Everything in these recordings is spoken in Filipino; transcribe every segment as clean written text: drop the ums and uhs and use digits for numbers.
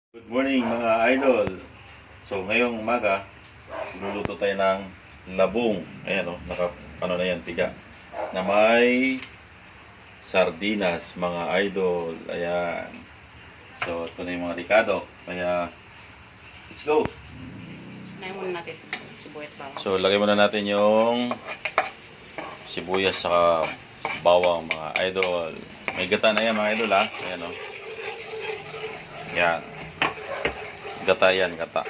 Good morning mga idol. So ngayong umaga, luluto tayo ng labong. Ayan o, ano na yan, tiga. Na may sardinas mga idol. Ayan. So ito na yung mga ricado. Kaya, let's go. Nahin muna natin sibuyas bawang. So lagay muna natin yung sibuyas sa bawang mga idol. May gata na yan mga idol ha. Ayan o. Yan. Gata yan, gata.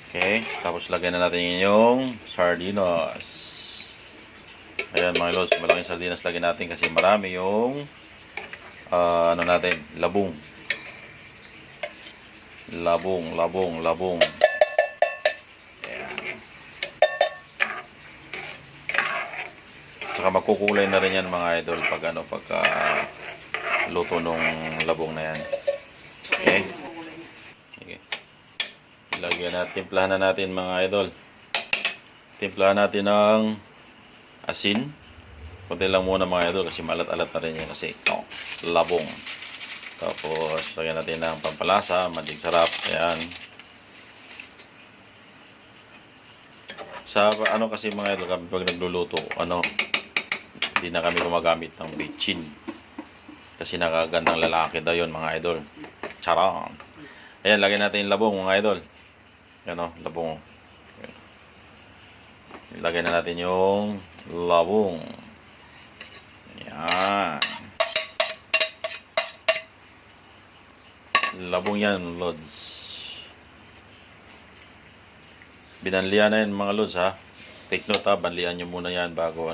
Okay, tapos lagyan na natin yung sardinas. Ayan mga lods, malaking sardinas lagyan natin kasi marami yung ano natin, labong. Labong. Ayan. Tsaka magkukulay na rin yan mga idol pag pagka luto nung labong na yan. Okay. Sige. Lagyan natin, timplahan na natin mga idol. Timplahan natin ng asin. Kunti lang muna mga idol kasi malat-alat na rin yan kasi labong. Tapos lagyan natin ng pampalasa, maging sarap. Ayan. Sa kasi mga idol, kami pag nagluluto, hindi na kami gumagamit ng bitchin. Kasi nakagandang lalaki daw yun mga idol. Charang. Ayan, lagyan natin yung labong mga idol. Yan o, labong. Lagyan na natin yung labong. Yan. Labong yan, lods. Binanlian na yan mga lods ha. Take note ha, banlian nyo muna yan bago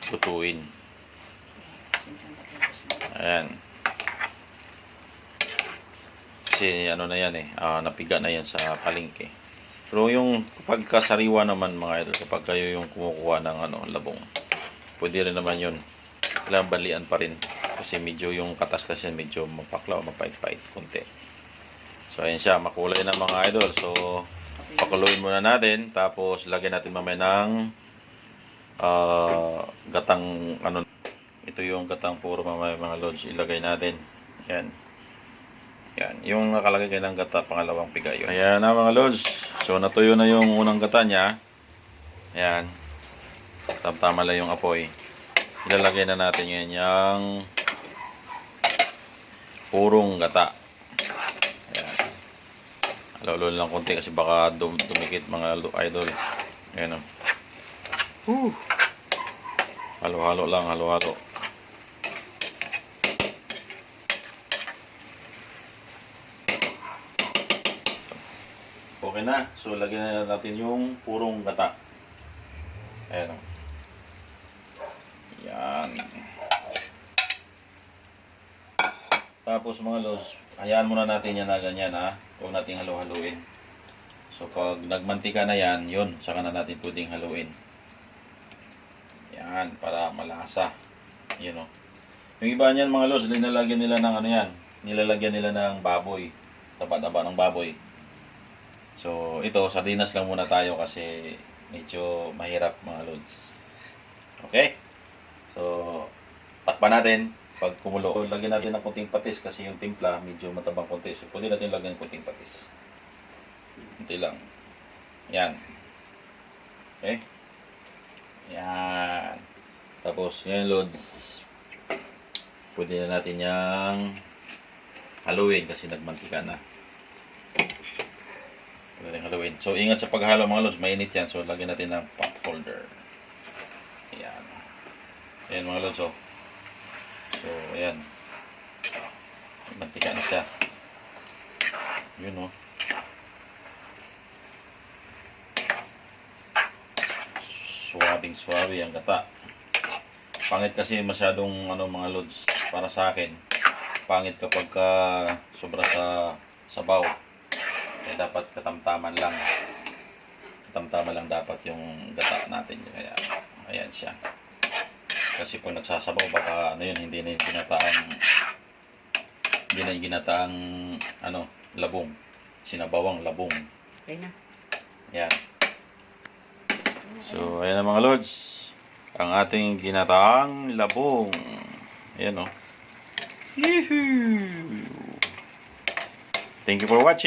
lutuin. Ayan. Kasi na yan napiga na yan sa palengke. Pero yung kapag kasariwa naman mga idol, kapag kayo yung kumukuha ng labong, pwede rin naman yun. Kailangan balian pa rin. Kasi medyo yung katas kasi medyo mapaklaw, mapait-pait konti. So ayan siya, makulay na mga idol. So pakuluin muna natin, tapos lagyan natin mamaya ng gatang ito yung gatang puro mamaya mga lods, ilagay natin. Yan. Yan, yung nakalagay kayo ng gata, pangalawang pigayo. Ayan na mga lods. So natuyo na yung unang gata niya. Ayan. Tama lang yung apoy. Ilalagay na natin yan yung purong gata. Ayan. Halo-halo lang konti kasi baka dumikit mga idol. Ayan o. Halo-halo lang, halo-halo. Okay na. So lagyan na natin yung purong gata. Ayan o. Yan. Tapos mga lods, hayaan muna natin yan na ganyan ha. Huwag natin halo-haloin. So pag nagmantika na yan, yun, saka na natin pwedeng haluin. Yan, para malasa. Yun o. Yung iba niyan mga lods, nilalagyan nila ng yan. Nilalagyan nila ng baboy. Taba-taba ng baboy. So ito, sardinas lang muna tayo kasi medyo mahirap mga lods. Okay? So, takpan natin pag kumulo. So, lagyan natin ng kunting patis kasi yung timpla medyo matabang konti. So, pwede natin lagyan ng kunting patis. Kunti lang. Yan. Okay? Yan. Tapos, yan lods. Pwede na natin yung haluin kasi nagmantika na. Pwede natin haluin. So, ingat sa paghalo mga lods. Mainit yan. So, lagyan natin ng pot holder. Yan. Ayan mga lods oh. So ayan, mantika na siya. Yun oh. Suwabing-suwabe ang gata. Pangit kasi masyadong mga lods para sa akin. Pangit kapag sobra sa sabaw. Kaya dapat katamtaman lang. Katamtaman lang dapat yung gata natin. Kaya ayan siya. Kasi pag nagsasabaw baka hindi na yung ginataang labong. Sinabawang labong. Okay na. Yan. So ayan na mga lods, ang ating ginataang labong. Ayan, oh. Yehoo! Thank you for watching.